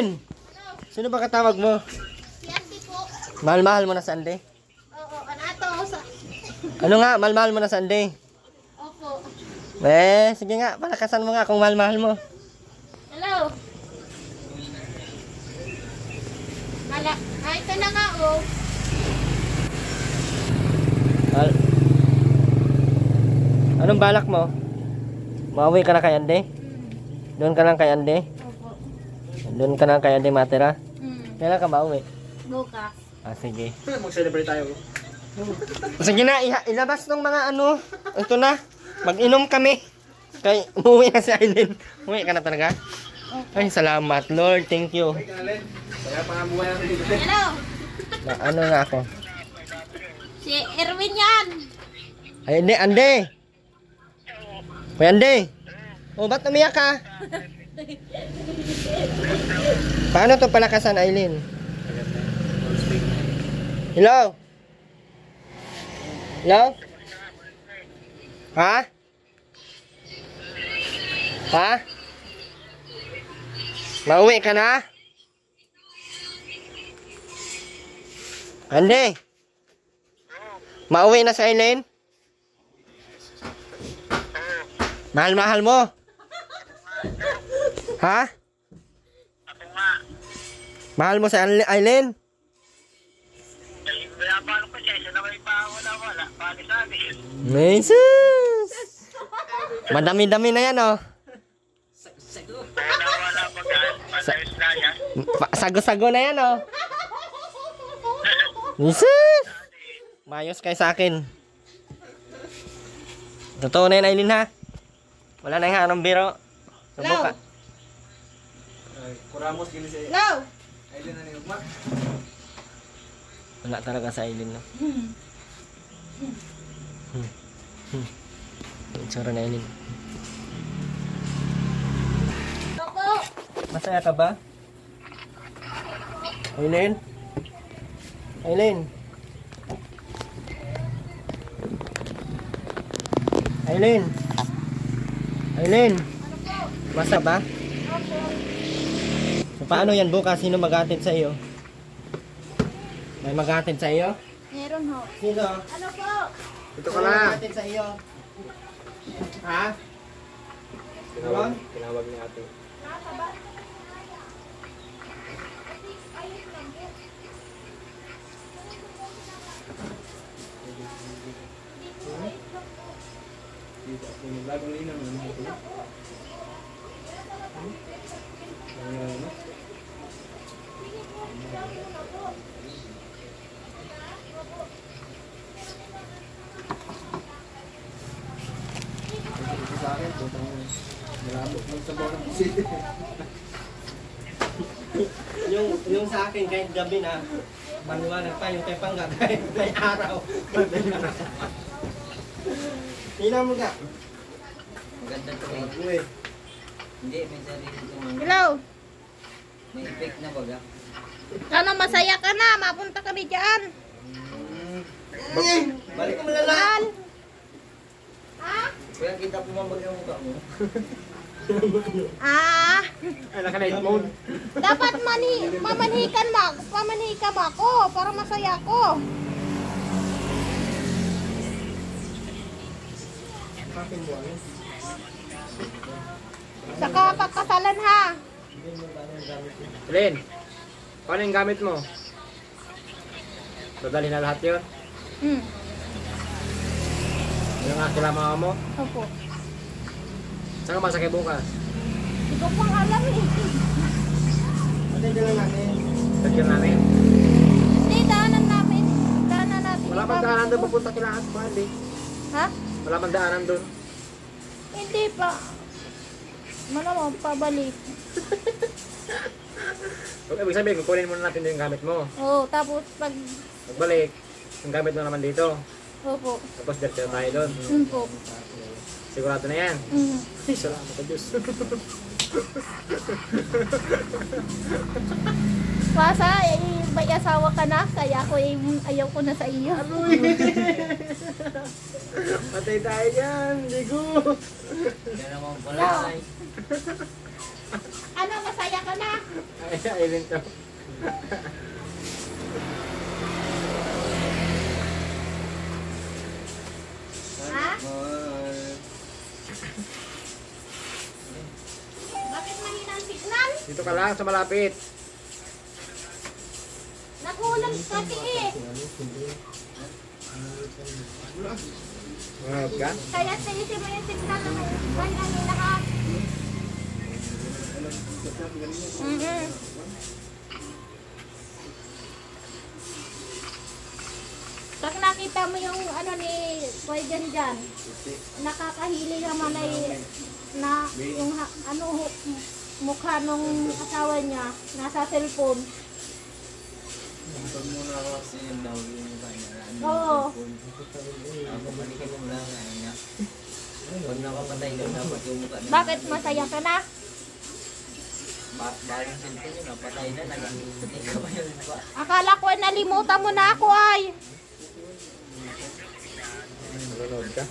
Aileen! Sino ba katawag mo? Si Ate po. Mahal-mahal mo na sa Ande? Oo, anato. Ano nga, mahal-mahal mo na sa Ande? Opo. Sige nga, palakasan mo nga kung mahal-mahal mo. Hello. Ay, ito na nga, oh. Anong balak mo? Mauwi ka na kay Ande? Doon ka lang kay Ande? Opo. Doon ka lang kay Ande matira? Kailan ka mauwi? Bukas. Sige. Mag-celebrate tayo. Sige na, ilabas ng mga ano. Ito na. Mag-inom kami. Kay umuwi na si Aileen. Umuwi ka na talaga? Ay, salamat Lord. Thank you. Kaya pangabuhay natin dito. Hello. Ano nga ako? Si Erwin yan. Ay, hindi, Ande. Kuya Ande. Oh, ba't umiyak ka? Paano to palakasan, Aileen? Hello? Hello? Ha? Ha? Mauwi ka na? Ande? Mauwi na sa Aileen? Mahal-mahal mo? Ha? Mahal mo sa Aileen? Jesus! Madami-dami na yan, oh. Sago-sago na yan, oh. Jesus! Mayos kayo sa akin. Totoo na yan, Aileen, ha? Wala na yung anong biro. Subuka. Kuramos gini si Hello. Aileen na niyugma. Wala talaga sa Aileen, no? Itsura na Aileen. Opo. Masaya ka ba? Aileen? Aileen? Aileen? Aileen? Masa ba? So, paano yan bukas? Sino maghatid sa iyo? May maghatid sa iyo? Meron ho. Sino? Ano po? Ito ka Sino na. maghatid sa iyo? Ha? Tinawag ni ate. Bagong linaw naman ito. Sa akin, putang malabot lang sa bawang city. Yung sa akin kahit gabi na maliwanag pa yung kay Pangga kahit may araw. Tingnan mo ka. Maganda to eh. Uy. Hindi, may sarili itong Hello. may effect na baga. Sana masaya ka na. Mapunta kami dyan. Balik mo na lang. Mahal. Ha? Kaya kita pumambag yung mukha mo. Ah. Ay, naka-night mode. Dapat pamanhikan mo ako para masaya ko. Saka pagkasalan ha. Aileen, paano yung gamit mo? Dadali na lahat yun? Yung nga kailangan mo? Opo. Saan ka masakay bukas? Hindi ko pang alam eh. Atay lang natin. Lagyan namin. Hindi, daanan namin. Daanan natin. Wala bang daanan doon papunta kailangan ba? Hindi. Ha? Wala bang daanan doon? Hindi pa. Malamang pabalik. Ibig sabihin, kukunin muna natin yung gamit mo. Oo, tapos pag... Pagbalik, yung gamit mo naman dito. Opo. Tapos diretso tayo doon. Po. Sigurado na yan. Ay, salamat ka Diyos. Pasa, may asawa ka na, kaya ako ayaw ko na sa iyo. Patay tayo yan, ligo. Kaya naman pala ay Ano, masaya ka na? Ay, Aileen to. Ha? Bakit mahina ang signal? Dito ka lang sa malapit. Nagulang kasi eh. Mangarap ka? Kaya tiisin mo yung signal na ganyan nila ka. Pag nakita mo yung ano ni Kuya Jan, nakakahili naman ay na yung mukha nung asawa niya nasa cellphone. Pag muna ako kasi yung daw yung mukha niya. Oo. Ako balikan mo lang ano niya. Pag nakapatay ka dapat yung mukha niya. Bakit masaya ka na? Dahil yung cellphone yun, napatay na. Nag-hindi ka ba yung mukha? Akala ko ay nalimutan mo na ako ay. Nanonood ka?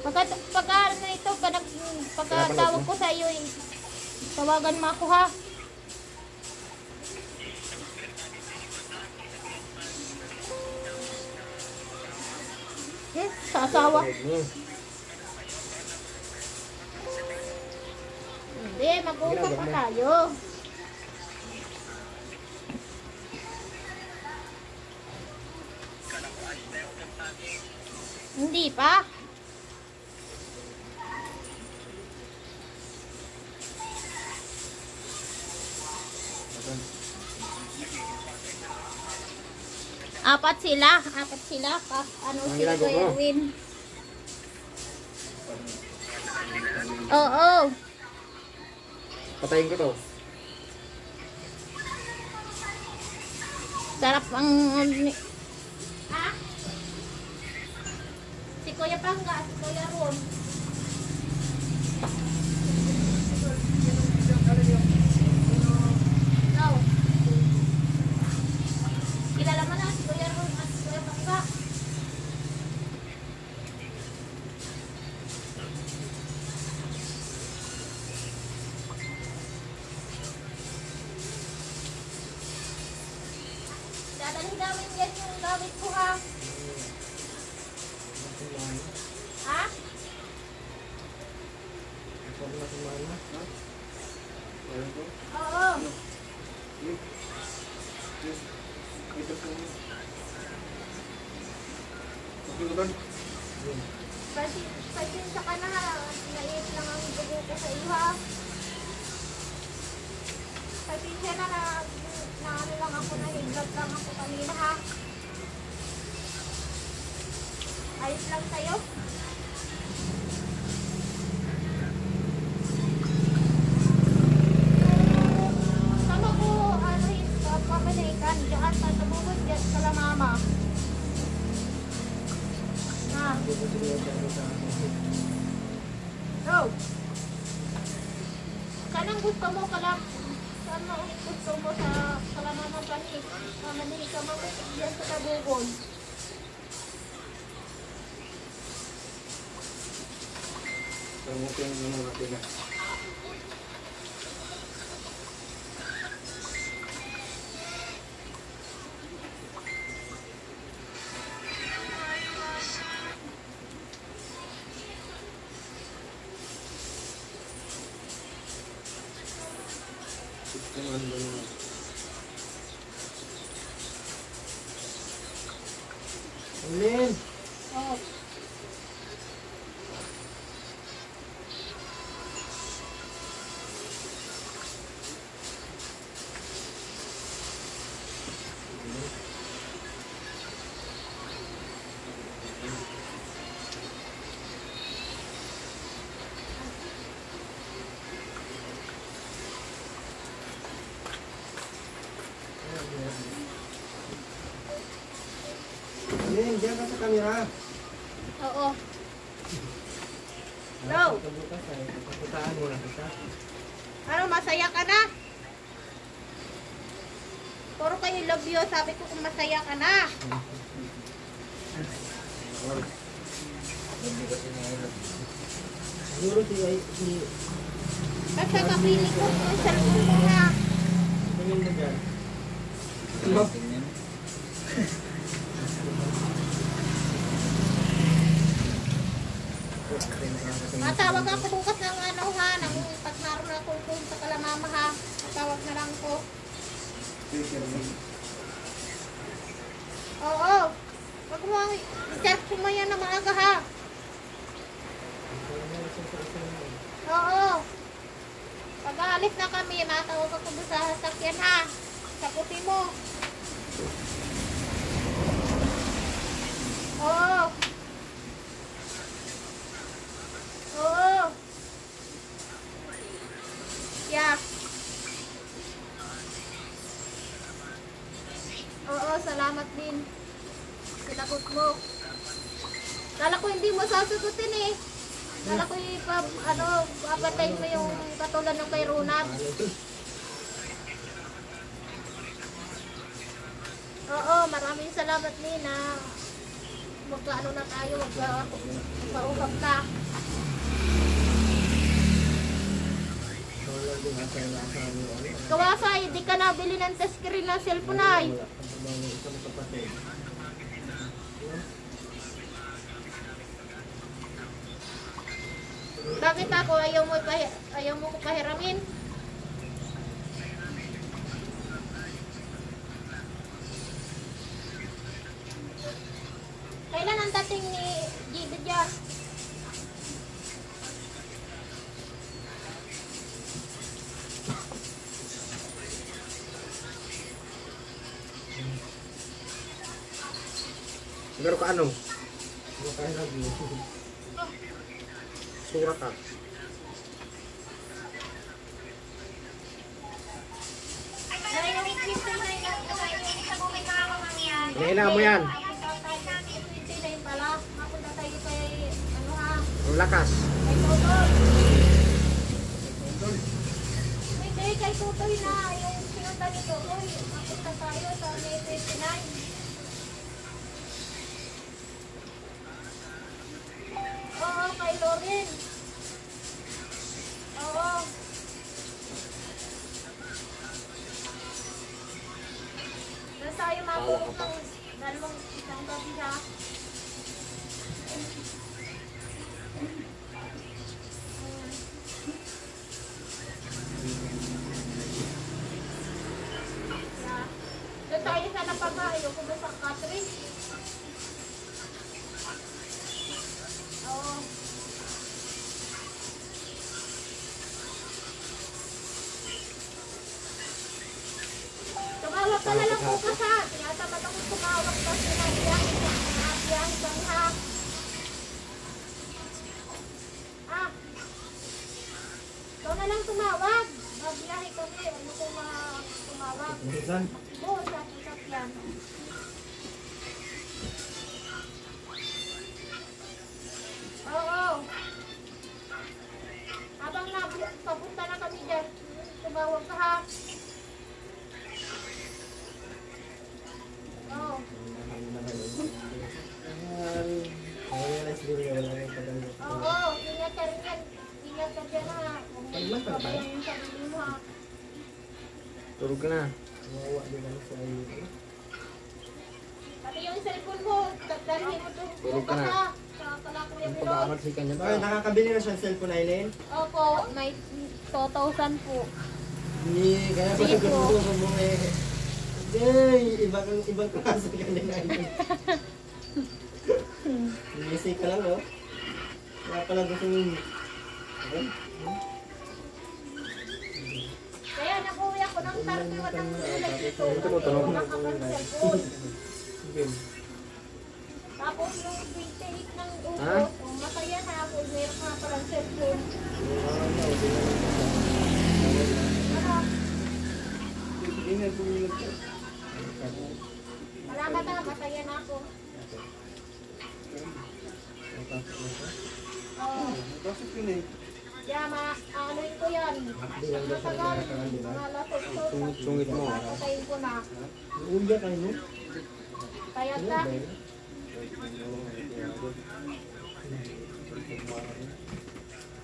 Pagka tawag ko sa iyo, tawagan mo ako ha. Sa asawa. Hindi, mag-uusap pa tayo. Hindi pa. Apat sila. Ano Ang sila ginagawa Kuya mo? Edwin? Oo. Patayin ko to. Sarap ang... Ha? Si Kuya Pangga, si Kuya Ron. No. Kilala mo na si Kuya Ron at si Kuya Pangga. Dadalhin namin yan yung gamit ko ha. Ha? Oo. Pasensya ka na ha. Naiit lang ang dugo ko sa iyo ha. Pasensya na ano lang ako, nahiglag lang ako kanina ha. Ayos lang sa'yo. Sama ko, pabalikan dyan, tatubugod dyan sa la mama. Ha? Go! Kanang gusto mo kalam? Saan mo gusto mo sa kalamama pa ni? Mamanihi ka mo dyan sa tabugod. Pangutin mo natin na. Aileen! Oh. Aileen, diyan ka sa camera. Oo. Go! Bukas ay papuntaan mo lang kita. Ano, masaya ka na? Puro kayo love you. Sabi ko kung masaya ka na. Hindi kasi na yun. Siguro si Kasi kapili ko yung cellphone mo ha. tingin na dyan. Tingnan. Matawag ako bukas ng ano ha, nang pag naroon ako doon sa Kalamama ha. Matawag na lang ko. Oo. Wag mo, i-charge mo yan na maaga ha. Oo. Pag aalis na kami, matawag ako doon sa sasakyan ha. Sa puti mo. Oo. Oo. Yeah. Oo, salamat din. Sinagot mo. Kala ko hindi mo sasagutin eh. Kala ko papatayin mo yung katulad ng kay Ronald. Oo, maraming salamat Nina. Magkaano na tayo, magpausap ka. Kawasay, di ka nabili ng test screen ng cellphone ay. Bakit ako ayaw mo ko pahiramin? Kailan ang dating ni GB dyan? Siguro ka ano? Sura ka. Hinahinaan mo yan. Ang lakas. Hindi, kay Tutoy na. Yung sinunta ni Tutoy. Mapunta tayo sa May 29. Oo, kay Loren. Oo. Doon tayo matulog ng dalawang isang gabi ha. Doon tayo sa napagayo kung sa Catherine. Oo. Tumawag ka na lang bukas ha. Tinatamad ako tumawag kasi nabiyahe kami ha. Ah. Ikaw na lang tumawag. Nabiyahe kami. Ano ko tumawag? Saan? Oo, sa sasakyan. Oo. Habang papunta na kami dyan, tumawag ka ha. Oo. Oo, ingat ka rin yan. Ingat ka dyan ha. Huwag mo pabayaan yung sarili mo ha. Tulog ka na. Pati yung cellphone mo, dalhin mo doon. Tulog ka na. Ha. Sa kalakuya Ang mo. pag-aaral si kanya Ay, pa. nakakabili na siya ng cellphone, Aileen? Opo, may 2,000 po. Hindi, kaya Sige pala po. gusto mo eh. Hindi, ibang klase ka din, Aileen. Busy ka lang, oh. Kaya pala gusto mo. Kaya nakuwi ako ng 31 ng gulay dito. Ito mo, tanong. Nakapag-cellphone. Tapos nung 28 ng Ha? August, masaya na ako. Meron ka palang cellphone. Ano? Salamat na, masaya na ako. Oo. Yeah, ano ko yan. Pag matagal, mga lasot-sot. Sungit mo. Papatayin ko na. Uya kayo, no? Payat na.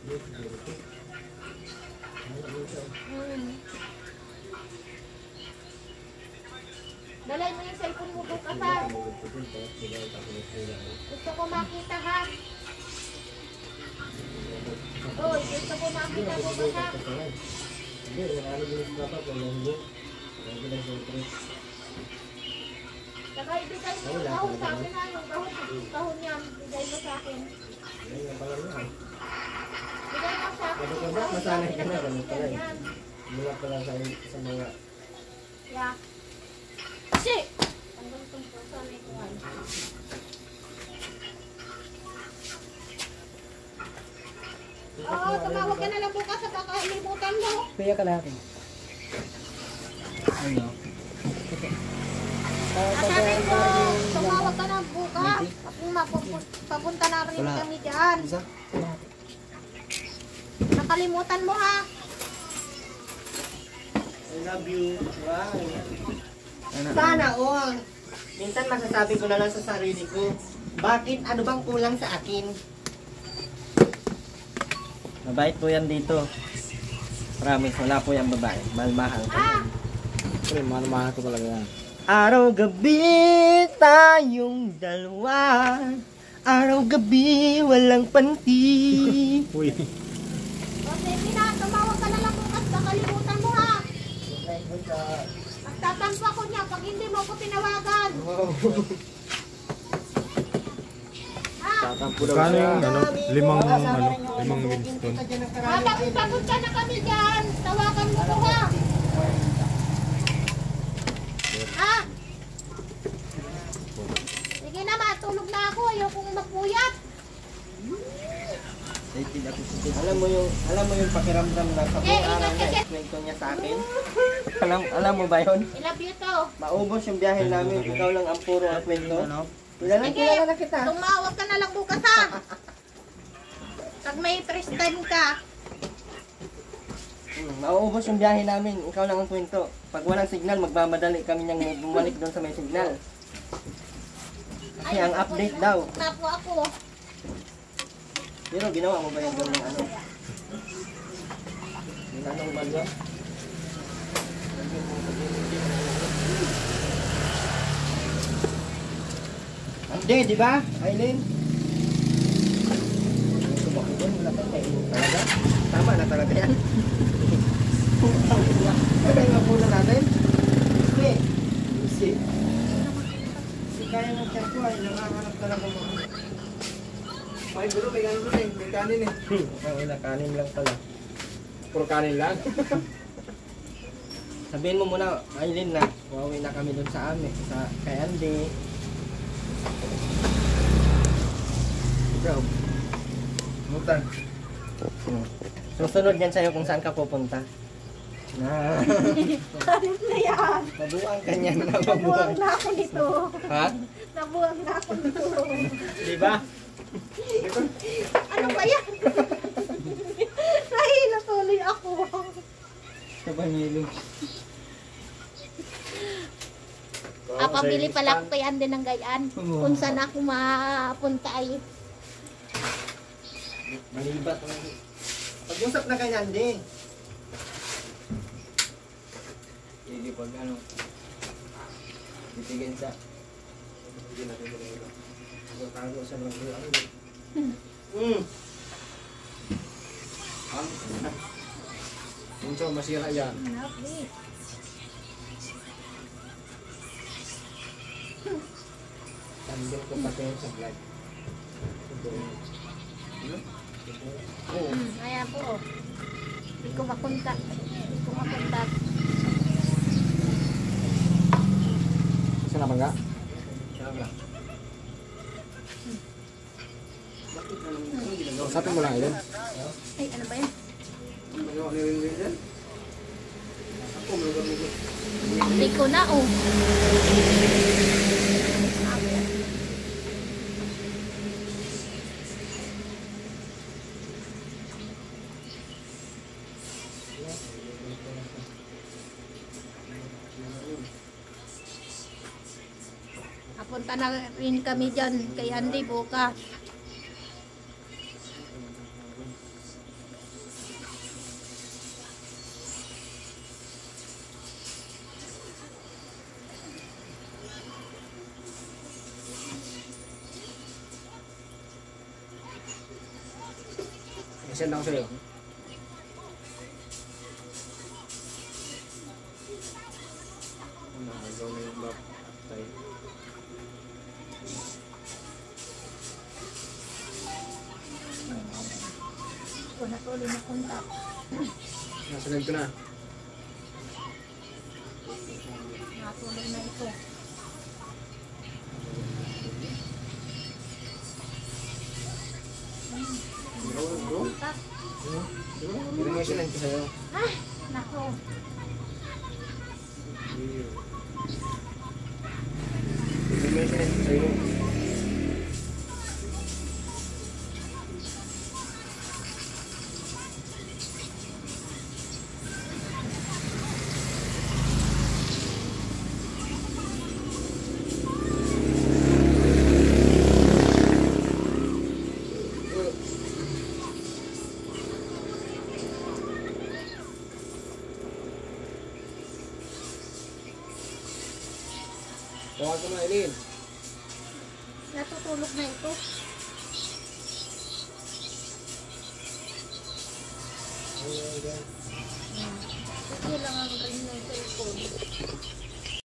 Dalay mo yung cellphone mo bukas ha. Gusto ko makita ha. Oy, gusto ko makita bukas ha. Saka ibigay mo yung kahon sa akin ha. Yung kahon yan, bigay mo sa akin. Bigay mo sa akin. Masanay ka na, ganun pala eh. Yan. Mula pa lang sa mga... Yeah. Kasi! Tanggal itong pasanay ko nga. Oo, tumawag ka na lang bukas sa kakalimutan mo. Kaya ka natin. Ano? Sabi ko, tumawag ka na bukas. Papunta na rin kami dyan. Nakalimutan mo ha. I love you. Wow. Sana all. Minsan masasabi ko na lang sa sarili ko, bakit ano bang kulang sa akin? Mabait po yan dito. Promise, wala po yung babae. Mahal-mahal ko. Pre, mahal ko talaga yan. Araw-gabi tayong dalawa. Araw-gabi walang panti. Uy. O sige na, tumawag ka na lang bukas. Nakalimutan mo ha. Magtatampo ako niya pag hindi mo ako tinawagan. Ha? Tatampo daw siya. Limang Winston. Habang pagod ka na kami dyan, tawagan mo ko ha. Ha? Sige na, matulog na ako. Ayokong magpuyat. Alam mo yung pakiramdam na sa buong araw na kwento niya sa akin? Alam mo ba yun? I love you to. Maubos yung biyahe namin, ikaw lang ang puro ang kwento. Kilala na kita. Tumawag ka na lang bukas ha. Pag may press time ka. Mauubos yung biyahe namin, ikaw lang ang kwento. Pag walang signal, magmamadali kami niyang bumalik doon sa may signal. Kasi ang update daw. Napo ako. Pero ginawa mo ba yung gawin ano? Yung anong balwa? Hindi, di ba, Aileen? Wala pa kayo talaga. Tama na talaga yan. Ano yung muna natin? Hindi. Easy. Kasi kaya ng tiyako ay nanganganap talaga mo. May gulo, may ganun eh. May kanin eh. Wala, kanin lang pala. Puro kanin lang. Sabihin mo muna, Aileen, na uuwi na kami dun sa amin, kay Andy. Ikaw. Mutan. Susunod yan sa'yo kung saan ka pupunta. Na, Ano na yan? mabuang ka niyan na Nabuwag mabuang. na ako nito. Ha? Nabuwag na ako nito. Di ba? Ano ba yan? Nahila tuloy ako. Sa Banyelo. Pabili pala ako kay Andy ng gayaan. Kung saan ako mapunta ay. Malibat. Pag-usap na kay Andy. Hindi pag ano, titigin sa Tago sa mga buwan. Unso, masira yan. Tandem ko pati sa vlog. Kaya po. Hindi ko makontak. Hindi ko makontak. Kasi naman nga. Usapin mo lang, Aiden. Ay, ano ba yan? Hindi ko na, oh. Napunta na rin kami dyan kay Andy bukas. Send ako sa'yo. Nakagaw na yung back. Tayo. Ito na tuloy na kontak. Nasunod ko na. Natuloy na ito. Kontak. Hindi mo sinend ko sa'yo. Ay, nako. Hindi mo sinend ko sa'yo. Tawag ko na, Eileen. Natutulog na ito. Sige lang ang ring ng cellphone.